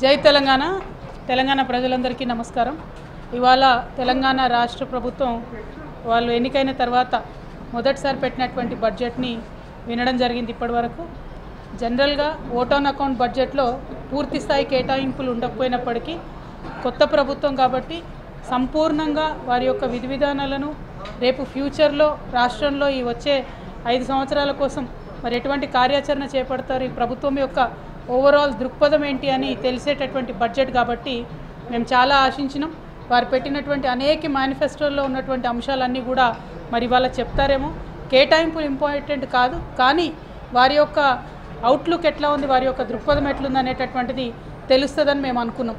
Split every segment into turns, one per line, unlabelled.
జై తెలంగాణ తెలంగాణ ప్రజలందరికీ నమస్కారం। ఇవాళ తెలంగాణ రాష్ట్ర ప్రభుత్వం వాళ్ళు ఎన్నికైన తర్వాత మొదటిసారి పెట్టినటువంటి బడ్జెట్ని వినడం జరిగింది। ఇప్పటివరకు జనరల్గా ఓట్ ఆన్ అకౌంట్ బడ్జెట్లో పూర్తి స్థాయి కేటాయింపులు ఉండకపోయినప్పటికీ కొత్త ప్రభుత్వం కాబట్టి సంపూర్ణంగా వారి యొక్క విధి విధానాలను రేపు ఫ్యూచర్లో రాష్ట్రంలో ఈ వచ్చే 5 సంవత్సరాల కోసం మరి ఎటువంటి కార్యాచరణ చేపడతారు, ఈ ప్రభుత్వం యొక్క ఓవరాల్ దృక్పథం ఏంటి అని తెలిసేటటువంటి బడ్జెట్ కాబట్టి మేము చాలా ఆశించినాం। వారు పెట్టినటువంటి అనేక మేనిఫెస్టోల్లో ఉన్నటువంటి అంశాలన్నీ కూడా మరి ఇవాళ చెప్తారేమో। కేటాయింపులు ఇంపార్టెంట్ కాదు, కానీ వారి యొక్క అవుట్లుక్ ఎట్లా ఉంది, వారి యొక్క దృక్పథం ఎట్లుంది అనేటటువంటిది తెలుస్తుందని మేము అనుకున్నాం।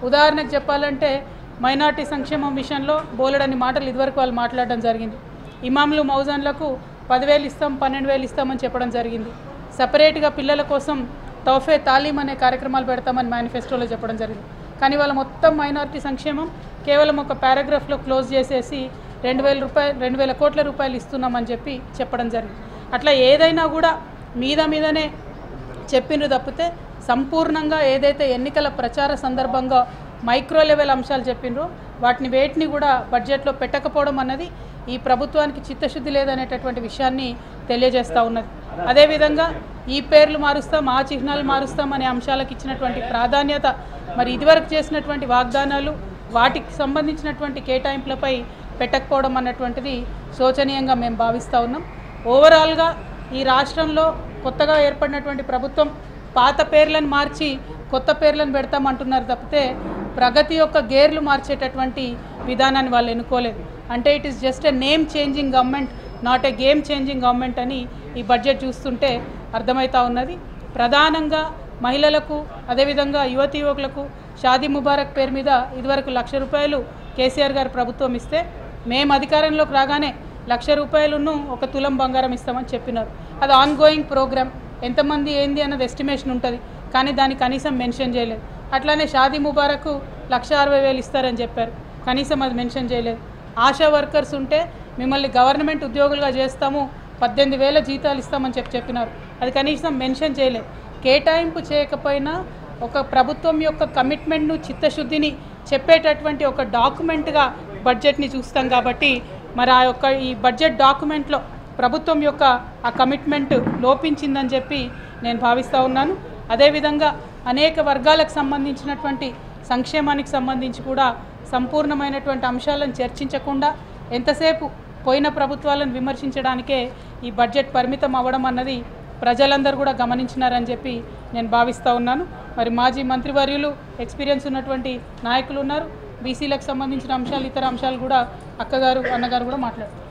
ఉదాహరణకు చెప్పాలంటే మైనార్టీ సంక్షేమం విషయంలో బోలెడన్ని మాటలు ఇదివరకు వాళ్ళు మాట్లాడడం జరిగింది। ఇమాములు మౌజాన్లకు 10,000 ఇస్తాం, 12,000 ఇస్తామని చెప్పడం జరిగింది। సపరేట్గా పిల్లల కోసం తోఫే తాలీం అనే కార్యక్రమాలు పెడతామని మేనిఫెస్టోలో చెప్పడం జరిగింది। కానీ వాళ్ళ మొత్తం మైనారిటీ సంక్షేమం కేవలం ఒక పారాగ్రాఫ్లో క్లోజ్ చేసేసి 2,000 కోట్ల రూపాయలు ఇస్తున్నామని చెప్పడం జరిగింది। అట్లా ఏదైనా కూడా మీదనే చెప్పిండ్రు తప్పితే సంపూర్ణంగా ఏదైతే ఎన్నికల ప్రచార సందర్భంగా మైక్రో లెవెల్ అంశాలు చెప్పిండ్రో వాటిని వేటిని కూడా బడ్జెట్లో పెట్టకపోవడం అన్నది ఈ ప్రభుత్వానికి చిత్తశుద్ధి లేదనేటటువంటి విషయాన్ని తెలియజేస్తూ ఉన్నది। అదేవిధంగా ఈ పేర్లు మారుస్తాం, ఆ చిహ్నాలు మారుస్తాం అనే అంశాలకు ఇచ్చినటువంటి ప్రాధాన్యత మరి ఇదివరకు చేసినటువంటి వాగ్దానాలు వాటికి సంబంధించినటువంటి కేటాయింపులపై పెట్టకపోవడం అన్నటువంటిది శోచనీయంగా మేము భావిస్తూ ఉన్నాం। ఓవరాల్గా ఈ రాష్ట్రంలో కొత్తగా ఏర్పడినటువంటి ప్రభుత్వం పాత పేర్లను మార్చి కొత్త పేర్లను పెడతామంటున్నారు తప్పితే ప్రగతి యొక్క గేర్లు మార్చేటటువంటి విధానాన్ని వాళ్ళు ఎన్నుకోలేదు। అంటే it is just a name changing government, not a game changing government అని ఈ బడ్జెట్ చూస్తుంటే అర్థమవుతా ఉన్నది। ప్రధానంగా మహిళలకు అదేవిధంగా యువతి యువకులకు షాదీ ముబారక్ పేరు మీద ఇదివరకు 1,00,000 రూపాయలు కేసీఆర్ గారు ప్రభుత్వం ఇస్తే మేము అధికారంలోకి రాగానే 1,00,000 రూపాయలను 1 తులం బంగారం ఇస్తామని చెప్పినారు। అది ఆన్ గోయింగ్ ప్రోగ్రామ్, ఎంతమంది ఏంది అన్నది ఎస్టిమేషన్ ఉంటుంది, కానీ దాన్ని కనీసం మెన్షన్ చేయలేదు। అట్లానే షాదీ ముబారక్ 1,60,000 ఇస్తారని చెప్పారు, కనీసం అది మెన్షన్ చేయలేదు। ఆశా వర్కర్స్ ఉంటే మిమ్మల్ని గవర్నమెంట్ ఉద్యోగులుగా చేస్తాము, 18,000 జీతాలు ఇస్తామని చెప్పినారు, అది కనీసం మెన్షన్ చేయలేదు। కేటాయింపు చేయకపోయినా ఒక ప్రభుత్వం యొక్క కమిట్మెంట్ను చిత్తశుద్ధిని చెప్పేటటువంటి ఒక డాక్యుమెంట్గా బడ్జెట్ని చూస్తాం కాబట్టి మరి ఆ యొక్క ఈ బడ్జెట్ డాక్యుమెంట్లో ప్రభుత్వం యొక్క ఆ కమిట్మెంట్ లోపించిందని చెప్పి నేను భావిస్తూ ఉన్నాను। అదేవిధంగా అనేక వర్గాలకు సంబంధించినటువంటి సంక్షేమానికి సంబంధించి కూడా సంపూర్ణమైనటువంటి అంశాలను చర్చించకుండా ఎంతసేపు పోయిన ప్రభుత్వాలను విమర్శించడానికే ఈ బడ్జెట్ పరిమితం అవ్వడం అన్నది ప్రజలందరూ కూడా గమనించినారని చెప్పి నేను భావిస్తూ ఉన్నాను। మరి మాజీ మంత్రివర్యులు ఎక్స్పీరియన్స్ ఉన్నటువంటి నాయకులు ఉన్నారు, బీసీలకు సంబంధించిన అంశాలు ఇతర అంశాలు కూడా అక్కగారు అన్నగారు కూడా మాట్లాడుతారు।